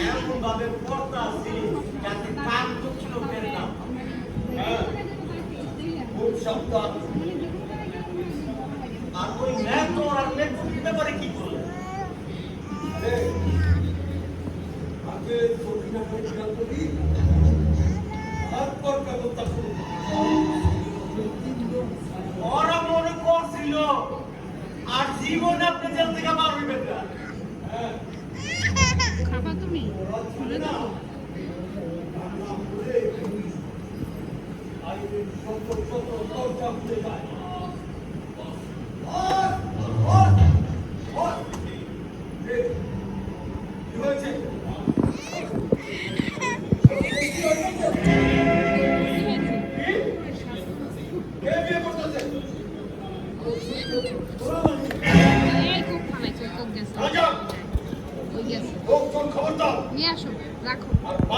এমন ভাবে পড়তা আছে যাতে কান চোখছিল বের না খুব শব্দ আর ওই ম্যাপ তো আর ম্যাপ করতে পারে কি করলে আগে সঠিকটা পরিষ্কার করি আর পর ব্যবস্থা করব ওরা মনে করছিল আর জীবন আপনি জেল থেকে বার হইবেন না খাবা তুমি বলে দাও আইনের সম্পর্ক তো দরজা খুলে যায়